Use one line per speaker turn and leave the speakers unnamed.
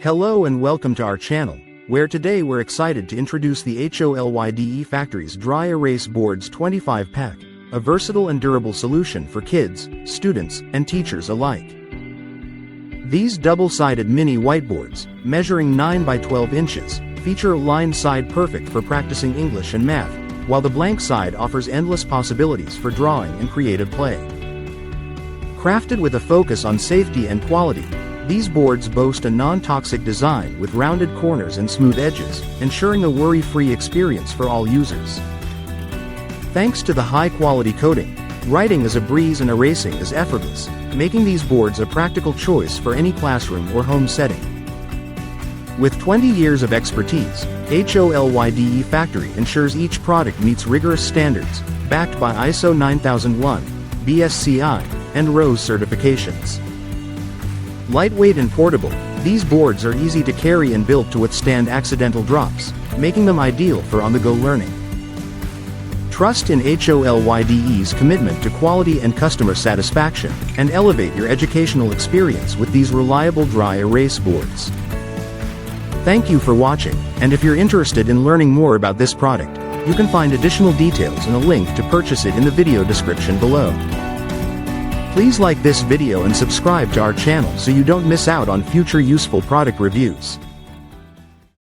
Hello and welcome to our channel, where today we're excited to introduce the HOLYDE Factory's Dry Erase Boards 25-pack, a versatile and durable solution for kids, students, and teachers alike. These double-sided mini whiteboards, measuring 9 by 12 inches, feature a lined side perfect for practicing English and math, while the blank side offers endless possibilities for drawing and creative play. Crafted with a focus on safety and quality, these boards boast a non-toxic design with rounded corners and smooth edges, ensuring a worry-free experience for all users. Thanks to the high-quality coating, writing is a breeze and erasing is effortless, making these boards a practical choice for any classroom or home setting. With 20 years of expertise, HOLYDE Factory ensures each product meets rigorous standards, backed by ISO 9001, BSCI, and ROSE certifications. Lightweight and portable, these boards are easy to carry and built to withstand accidental drops, making them ideal for on-the-go learning. Trust in HOLYDE's commitment to quality and customer satisfaction, and elevate your educational experience with these reliable dry erase boards. Thank you for watching, and if you're interested in learning more about this product, you can find additional details and a link to purchase it in the video description below. Please like this video and subscribe to our channel so you don't miss out on future useful product reviews.